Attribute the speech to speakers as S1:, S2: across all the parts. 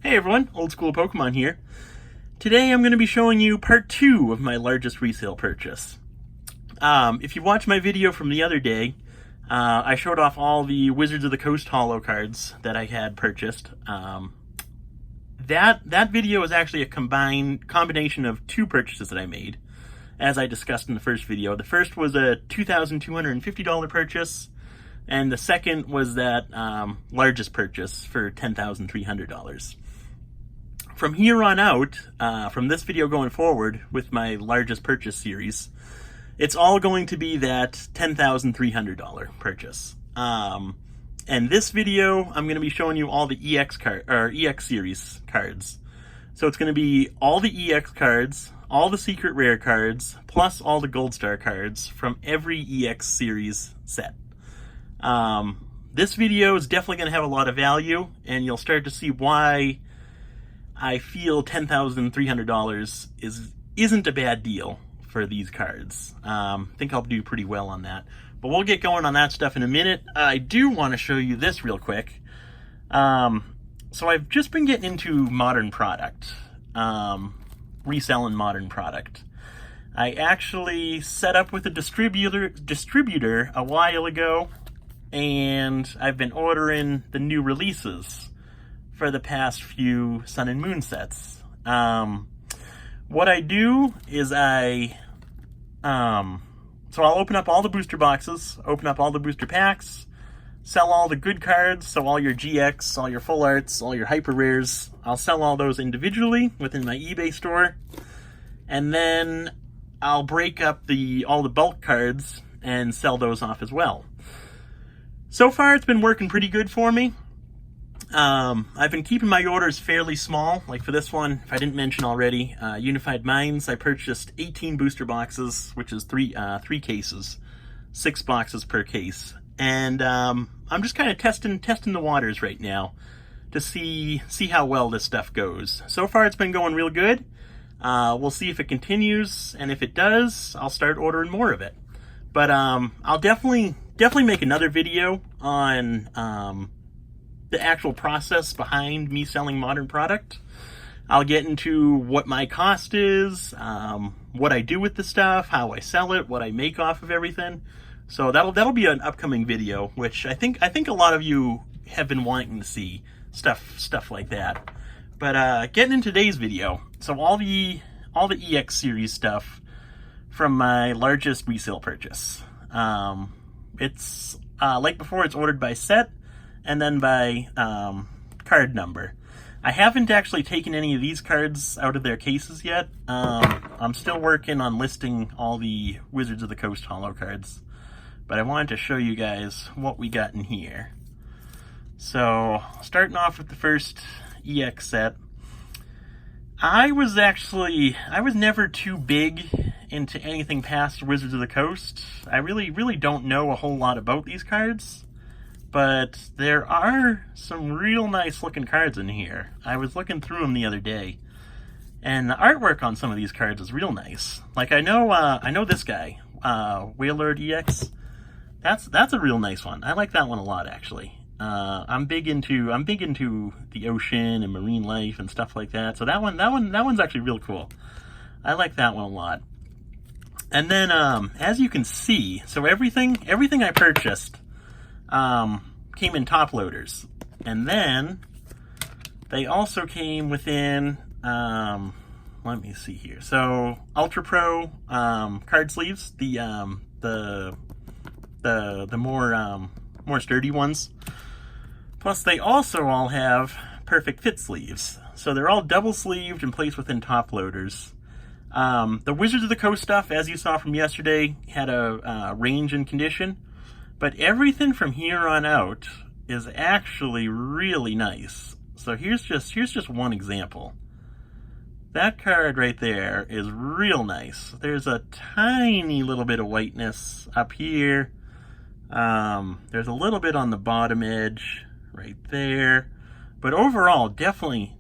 S1: Hey everyone, Old School Pokemon here. Today I'm going to be showing you part 2 of my largest resale purchase. If you watched my video from the other day, I showed off all the Wizards of the Coast holo cards that I had purchased. That video is actually a combination of 2 purchases that I made, as I discussed in the first video. The first was a $2,250 purchase, and the second was that largest purchase for $10,300. From here on out, from this video going forward with my largest purchase series, it's all going to be that $10,300 purchase. And this video, I'm going to be showing you all the EX series cards. So it's going to be all the EX cards, all the secret rare cards, plus all the gold star cards from every EX series set. This video is definitely going to have a lot of value, and you'll start to see why I feel $10,300 isn't a bad deal for these cards. I think I'll do pretty well on that. But we'll get going on that stuff in a minute. I do want to show you this real quick. So I've just been getting into modern product, reselling modern product. I actually set up with a distributor a while ago, and I've been ordering the new releases for the past few Sun and Moon sets. What I do is so I'll open up all the booster boxes, open up all the booster packs, sell all the good cards, so all your GX, all your full arts, all your hyper rares. I'll sell all those individually within my eBay store, and then I'll break up all the bulk cards and sell those off as well. So far, it's been working pretty good for me. I've been keeping my orders fairly small. Like for this one, if I didn't mention already, Unified Minds, I purchased 18 booster boxes, which is three cases, 6 boxes per case. And I'm just kind of testing the waters right now to see how well this stuff goes. So far, it's been going real good. We'll see if it continues, and if it does, I'll start ordering more of it. But I'll definitely make another video on the actual process behind me selling modern product. I'll get into what my cost is, what I do with the stuff, how I sell it, what I make off of everything. So that'll be an upcoming video, which I think a lot of you have been wanting to see stuff like that. But getting into today's video, so all the EX series stuff from my largest resale purchase. It's like before, it's ordered by set and then by card number. I haven't actually taken any of these cards out of their cases yet. I'm still working on listing all the Wizards of the Coast holo cards, but I wanted to show you guys what we got in here. So starting off with the first EX set, I was never too big into anything past Wizards of the Coast. I really don't know a whole lot about these cards, but there are some real nice looking cards in here. I was looking through them the other day, and the artwork on some of these cards is real nice. Like I know this guy, Wailord EX. That's a real nice one. I like that one a lot, actually. I'm big into the ocean and marine life and stuff like that. So that one's actually real cool. I like that one a lot. And then as you can see, so everything I purchased came in top loaders, and then they also came within let me see here. So Ultra Pro card sleeves, the more sturdy ones. Plus, they also all have perfect fit sleeves. So they're all double sleeved and placed within top loaders. The Wizards of the Coast stuff, as you saw from yesterday, had a range and condition. But everything from here on out is actually really nice. So here's just one example. That card right there is real nice. There's a tiny little bit of whiteness up here. There's a little bit on the bottom edge right there, but overall definitely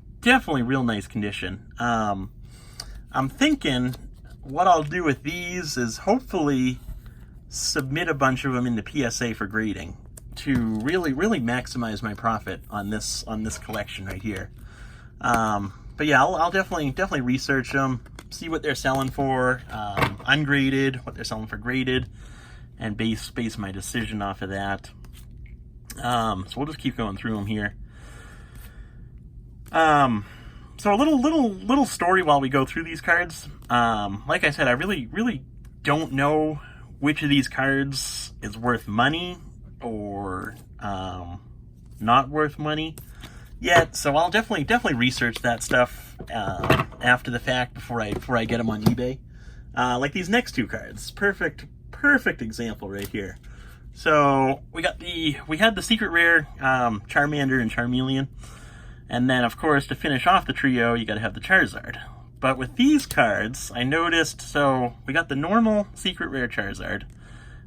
S1: real nice condition. I'm thinking what I'll do with these is hopefully submit a bunch of them into PSA for grading to really maximize my profit on this collection right here. But yeah, I'll definitely research them, see what they're selling for, ungraded, what they're selling for graded, and base my decision off of that. So we'll just keep going through them here. So a little story while we go through these cards. Like I said, I really don't know which of these cards is worth money or not worth money yet. So I'll definitely research that stuff after the fact before I get them on eBay. Like these next two cards, perfect example right here. So we had the secret rare Charmander and Charmeleon. And then, of course, to finish off the trio, you got to have the Charizard. But with these cards, I noticed, so we got the normal secret rare Charizard.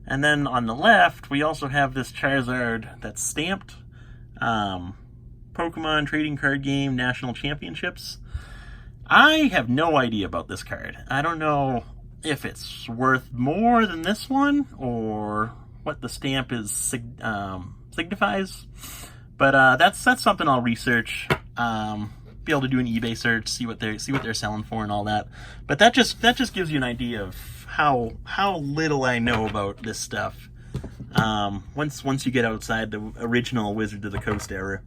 S1: And then on the left, we also have this Charizard that's stamped. Pokemon Trading Card Game National Championships. I have no idea about this card. I don't know if it's worth more than this one, or what the stamp is signifies. But that's something I'll research. Be able to do an eBay search, see what they're selling for and all that. But that just gives you an idea of how little I know about this stuff. Once you get outside the original Wizards of the Coast era.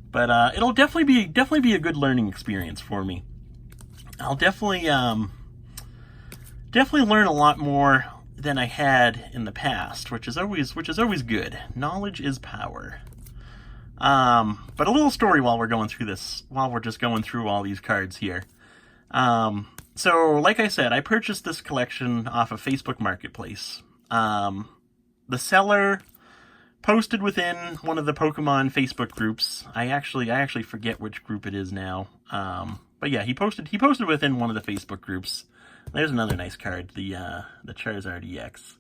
S1: But it'll definitely be a good learning experience for me. I'll definitely learn a lot more than I had in the past, which is always good. Knowledge is power. But a little story while we're just going through all these cards here. So like I said, I purchased this collection off of Facebook Marketplace. The seller posted within one of the Pokemon Facebook groups. I actually forget which group it is now. But yeah, he posted within one of the Facebook groups. There's another nice card, the Charizard EX.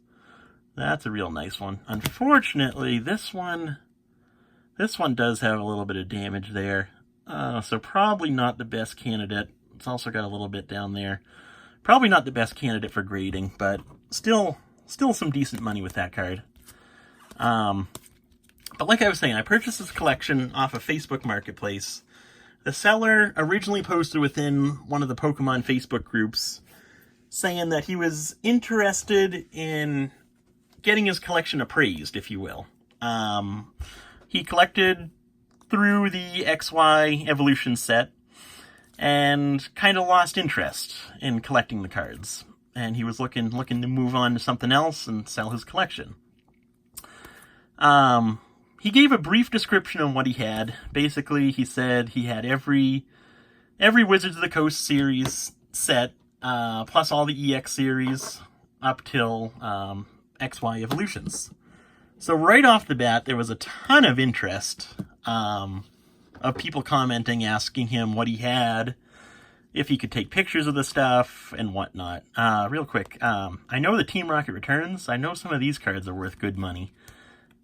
S1: That's a real nice one. Unfortunately, this one does have a little bit of damage there. So probably not the best candidate. It's also got a little bit down there. Probably not the best candidate for grading, but still some decent money with that card. But like I was saying, I purchased this collection off of Facebook Marketplace. The seller originally posted within one of the Pokemon Facebook groups saying that he was interested in getting his collection appraised, if you will. He collected through the XY Evolution set and kind of lost interest in collecting the cards. And he was looking to move on to something else and sell his collection. He gave a brief description of what he had. Basically, he said he had every Wizards of the Coast series set, plus all the EX series up till XY Evolutions. So right off the bat, there was a ton of interest of people commenting, asking him what he had, if he could take pictures of the stuff, and whatnot. Real quick, I know the Team Rocket Returns. I know some of these cards are worth good money.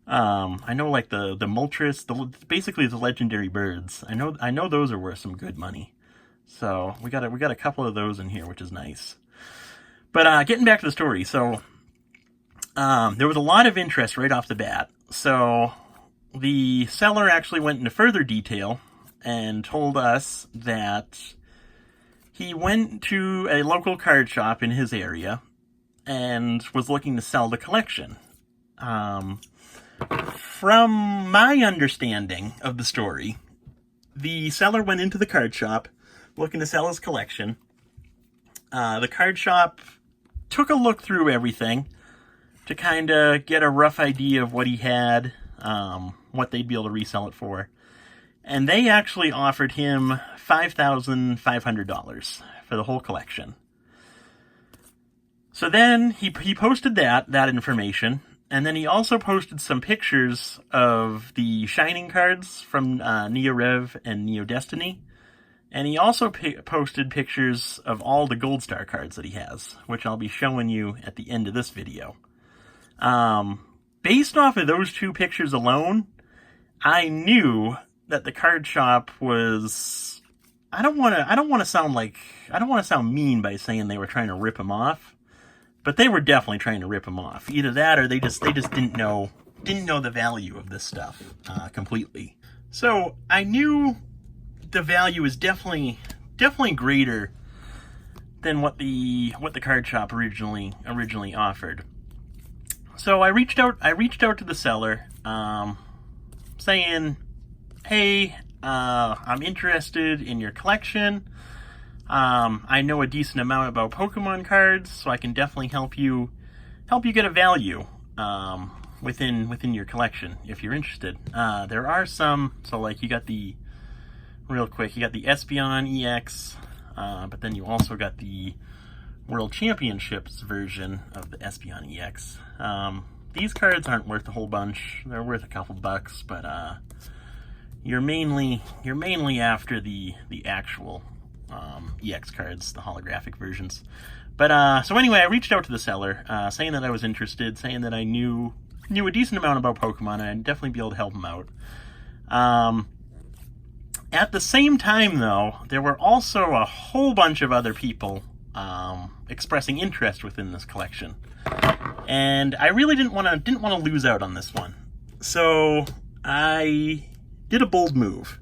S1: I know like the Moltres, basically the legendary birds. I know those are worth some good money. So we got a couple of those in here, which is nice. But getting back to the story, so there was a lot of interest right off the bat. So the seller actually went into further detail and told us that he went to a local card shop in his area and was looking to sell the collection. From my understanding of the story, the seller went into the card shop looking to sell his collection. The card shop took a look through everything to kind of get a rough idea of what he had, what they'd be able to resell it for. And they actually offered him $5,500 for the whole collection. So then he posted that information, and then he also posted some pictures of the Shining cards from Neo Rev and Neo Destiny. And he also posted pictures of all the Gold Star cards that he has, which I'll be showing you at the end of this video. Based off of those two pictures alone, I knew that the card shop was, I don't want to sound mean by saying they were trying to rip him off, but they were definitely trying to rip him off. Either that or they just didn't know the value of this stuff completely. So I knew the value is definitely greater than what the card shop originally offered. So I reached out to the seller, saying, "Hey, I'm interested in your collection. I know a decent amount about Pokemon cards, so I can definitely help you get a value within your collection if you're interested. There are some, so like you got the Espeon EX, but then you also got the World Championships version of the Espeon EX. These cards aren't worth a whole bunch. They're worth a couple bucks, but you're mainly after the actual EX cards, the holographic versions. But so anyway, I reached out to the seller, saying that I was interested, saying that I knew a decent amount about Pokemon, and I'd definitely be able to help him out. At the same time, though, there were also a whole bunch of other people expressing interest within this collection, and I really didn't want to lose out on this one. So I did a bold move.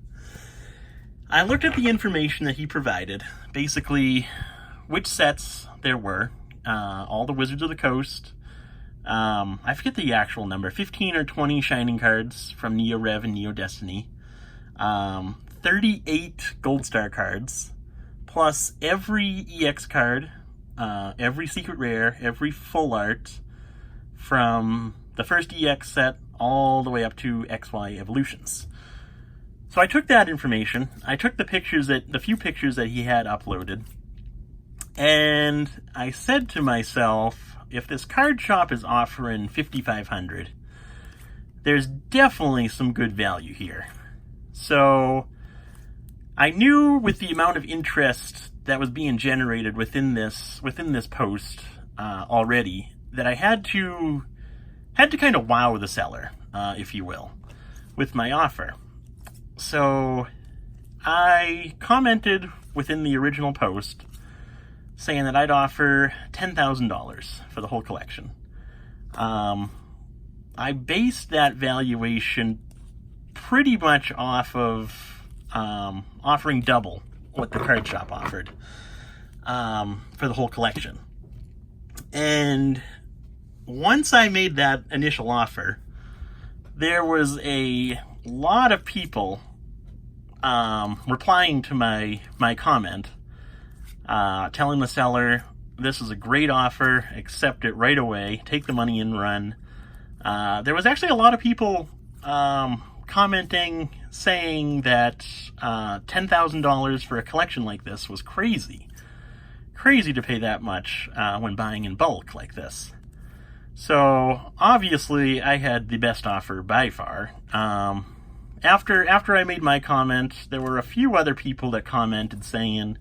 S1: I looked at the information that he provided, basically which sets there were, all the Wizards of the Coast. I forget the actual number, 15 or 20 Shining cards from Neo Rev and Neo Destiny. 38 Gold Star cards, plus every EX card, every secret rare, every full art from the first EX set all the way up to XY evolutions. So I took that information, I took the few pictures that he had uploaded, and I said to myself, if this card shop is offering $5,500, there's definitely some good value here. So I knew with the amount of interest that was being generated within this post already, that I had to kind of wow the seller, if you will, with my offer. So I commented within the original post saying that I'd offer $10,000 for the whole collection. I based that valuation pretty much off of offering double what the card shop offered for the whole collection. And once I made that initial offer, there was a lot of people replying to my comment, telling the seller, this is a great offer, accept it right away, take the money and run. There was actually a lot of people commenting, saying that $10,000 for a collection like this was crazy to pay that much when buying in bulk like this. So obviously I had the best offer by far. After I made my comment, there were a few other people that commented saying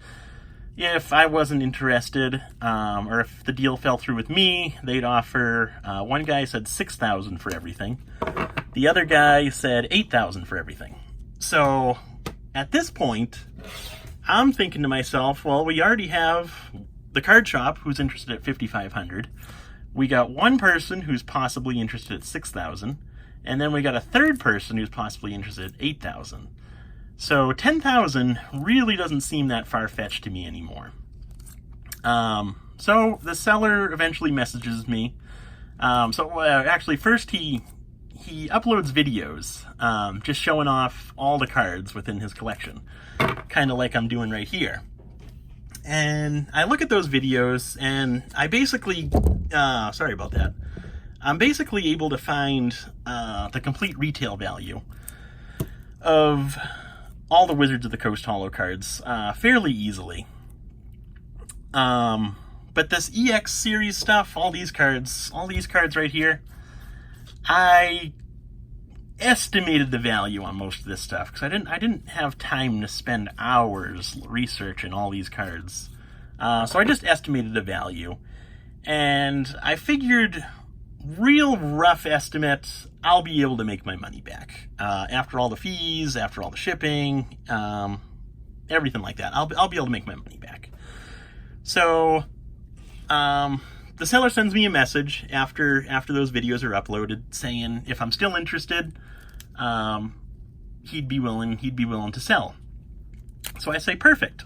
S1: if I wasn't interested, or if the deal fell through with me, they'd offer, one guy said $6,000 for everything. The other guy said $8,000 for everything. So at this point, I'm thinking to myself, well, we already have the card shop who's interested at $5,500. We got one person who's possibly interested at $6,000. And then we got a third person who's possibly interested at $8,000. So $10,000 really doesn't seem that far-fetched to me anymore. So the seller eventually messages me. Actually, first he uploads videos, just showing off all the cards within his collection, kind of like I'm doing right here. And I look at those videos, and I basically, sorry about that. I'm basically able to find the complete retail value of all the Wizards of the Coast holo cards fairly easily. But this EX series stuff, all these cards right here, I estimated the value on most of this stuff because I didn't have time to spend hours researching all these cards. So I just estimated the value, and I figured, real rough estimate, I'll be able to make my money back after all the fees, after all the shipping, everything like that. I'll be able to make my money back. So the seller sends me a message after those videos are uploaded, saying if I'm still interested, he'd be willing to sell. So I say, perfect.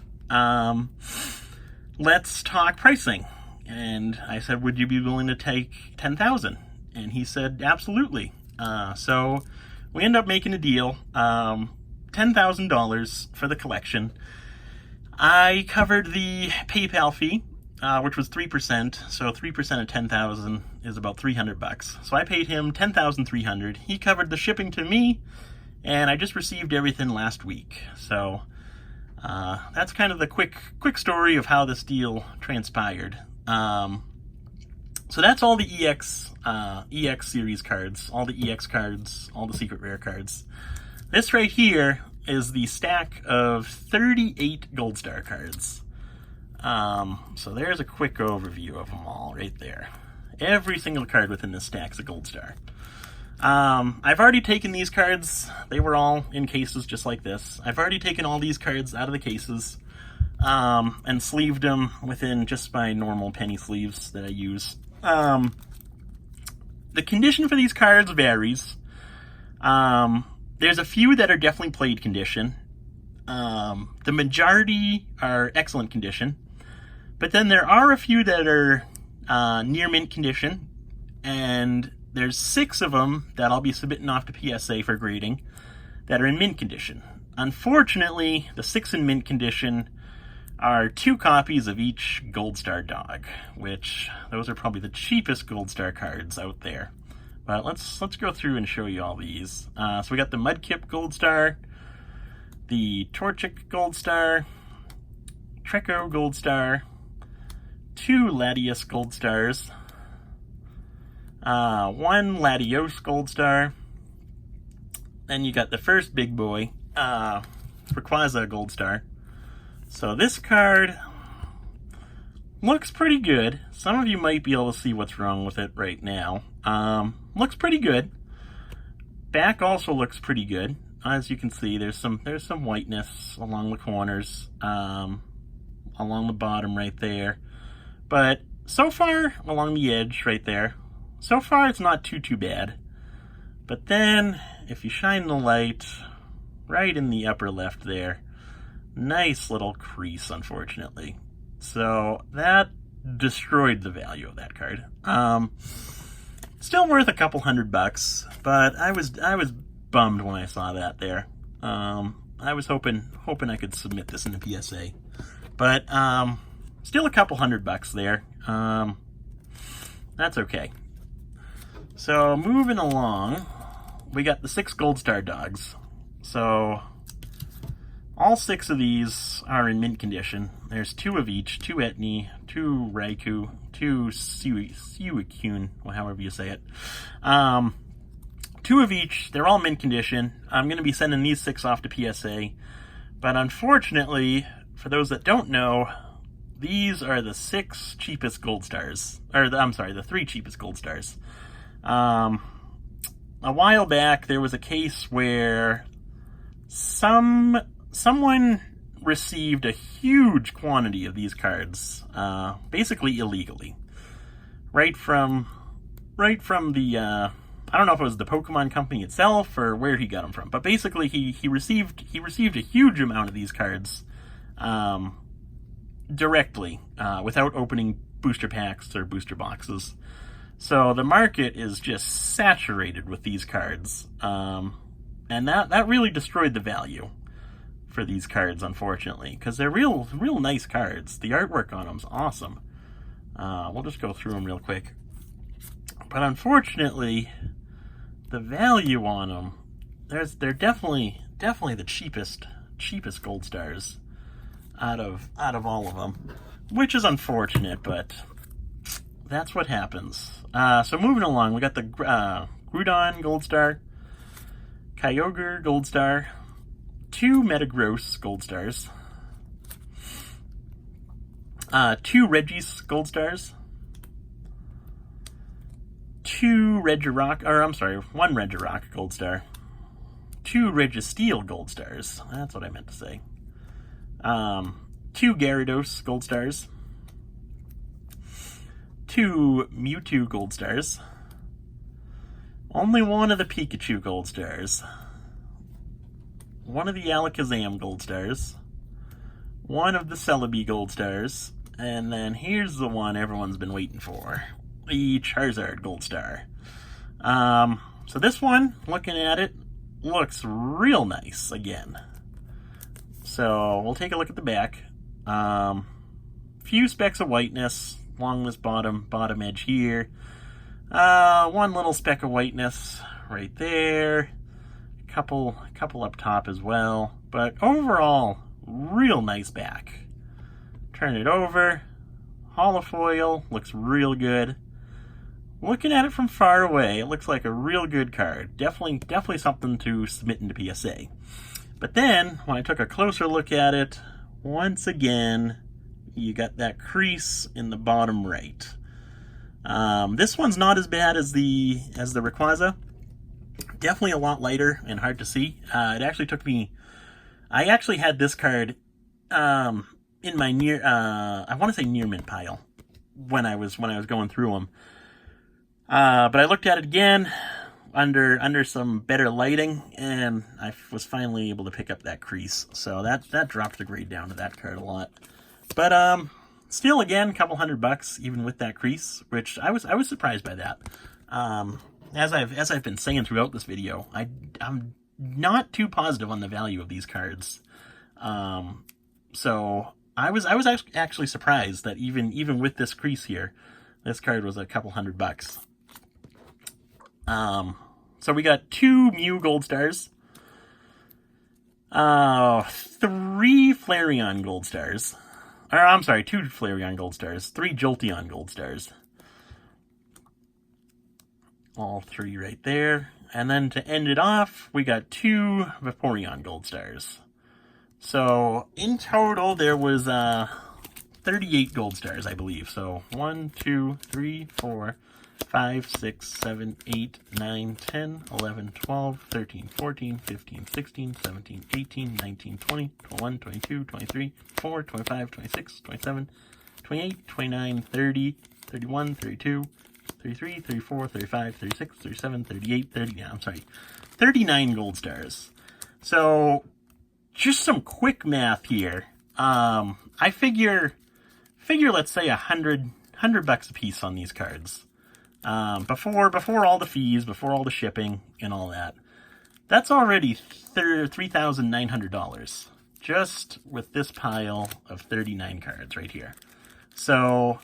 S1: Let's talk pricing. And I said, would you be willing to take $10,000? And he said, absolutely. So we end up making a deal, $10,000 for the collection. I covered the PayPal fee, which was 3%. So 3% of 10,000 is about $300. So I paid him $10,300. He covered the shipping to me, and I just received everything last week. So that's kind of the quick story of how this deal transpired. So that's all the EX series cards, all the EX cards, all the secret rare cards. This right here is the stack of 38 Gold Star cards. So there's a quick overview of them all right there. Every single card within this stack is a Gold Star. I've already taken these cards. They were all in cases just like this. I've already taken all these cards out of the cases, and sleeved them within just my normal penny sleeves that I use. The condition for these cards varies. There's a few that are definitely played condition. The majority are excellent condition. But then there are a few that are near mint condition. And there's 6 of them that I'll be submitting off to PSA for grading that are in mint condition. Unfortunately, the 6 in mint condition are 2 copies of each Gold Star dog, which those are probably the cheapest Gold Star cards out there. But let's go through and show you all these. So we got the Mudkip Gold Star, the Torchic Gold Star, Treco Gold Star, 2 Latios Gold Stars, 1 Latios Gold Star. Then you got the first big boy, Rayquaza Gold Star. So this card looks pretty good. Some of you might be able to see what's wrong with it right now. Looks pretty good. Back also looks pretty good. As you can see, there's some whiteness along the corners, along the bottom right there. But so far, along the edge right there, so far it's not too bad. But then, if you shine the light right in the upper left there, nice little crease, unfortunately. So that destroyed the value of that card. Still worth a couple $100, but I was bummed when I saw that there. I was hoping I could submit this in the PSA, but still a couple $100 there. That's okay. So moving along, we got the 6 Gold Star dogs. So all 6 of these are in mint condition. There's 2 of each, 2 Etni, 2 Raikou, 2 Suicune, however you say it. 2 of each, they're all mint condition. I'm going to be sending these 6 off to PSA. But unfortunately, for those that don't know, these are the 6 cheapest Gold Stars. The 3 cheapest Gold Stars. A while back, there was a case where someone received a huge quantity of these cards, basically illegally, right from the I don't know if it was the Pokemon company itself or where he got them from, but basically he received a huge amount of these cards directly, without opening booster packs or booster boxes. So the market is just saturated with these cards, and that really destroyed the value for these cards, unfortunately, because they're real nice cards. The artwork on them's awesome. We'll just go through them real quick. But unfortunately, the value on them, they're definitely the cheapest Gold Stars out of all of them, which is unfortunate, but that's what happens. So moving along, we got the Groudon Gold Star, Kyogre Gold Star, 2 Metagross Gold Stars, 2 Regis Gold Stars, 1 Regirock Gold Star, 2 Registeel Gold Stars, that's what I meant to say, 2 Gyarados Gold Stars, 2 Mewtwo Gold Stars, only 1 of the Pikachu Gold Stars, 1 of the Alakazam Gold Stars, one of the Celebi Gold Stars. And then here's the one everyone's been waiting for, the Charizard Gold Star. So this one, looking at it, looks real nice again. So we'll take a look at the back. Few specks of whiteness along this bottom edge here. One little speck of whiteness right there. Couple up top as well. But overall, real nice back. Turn it over. Holofoil looks real good. Looking at it from far away, it looks like a real good card. Definitely something to submit into PSA. But then, when I took a closer look at it, once again, you got that crease in the bottom right. This one's not as bad as the Rayquaza. Definitely a lot lighter and hard to see. It actually took me... I actually had this card in my I want to say near mint pile when I was going through them. But I looked at it again under some better lighting, and I was finally able to pick up that crease. So that dropped the grade down to that card a lot. But still, again, a couple $100 even with that crease, which I was surprised by that. As I've been saying throughout this video, I'm not too positive on the value of these cards. So I was actually surprised that even with this crease here, this card was a couple $100. So we got 2 Mew Gold Stars, 3 Flareon Gold Stars, or I'm sorry, 2 Flareon Gold Stars, 3 Jolteon Gold Stars. All 3 right there. And then to end it off, we got 2 Vaporeon Gold Stars. So in total, there was 38 Gold Stars, I believe. So 1, 2, 3, 4, 5, 6, 7, 8, 9, 10, 11, 12, 13, 14, 15, 16, 17, 18, 19, 20, 21, 22, 23, 24, 25, 26, 27, 28, 29, 30, 31, 32, 33, 34, 35, 36, 37, 38, 30, I'm sorry, 39 Gold Stars. So, just some quick math here. I figure let's say $100 a piece on these cards. Before all the fees, before all the shipping and all that. That's already $3,900 just with this pile of 39 cards right here. So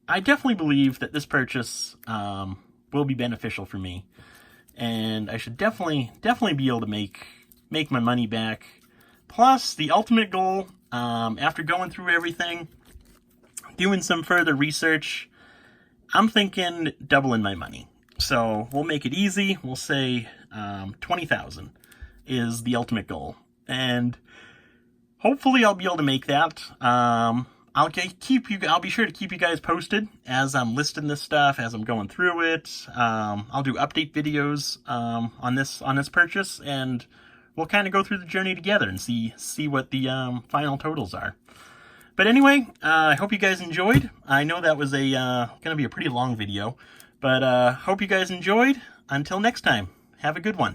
S1: I definitely believe that this purchase will be beneficial for me, and I should definitely be able to make my money back. Plus, the ultimate goal, after going through everything, doing some further research, I'm thinking doubling my money. So we'll make it easy. We'll say $20,000 is the ultimate goal, and hopefully I'll be able to make that. I'll be sure to keep you guys posted as I'm listing this stuff, as I'm going through it. I'll do update videos on this purchase, and we'll kind of go through the journey together and see what the final totals are. But anyway, I hope you guys enjoyed. I know that was going to be a pretty long video, but hope you guys enjoyed. Until next time, have a good one.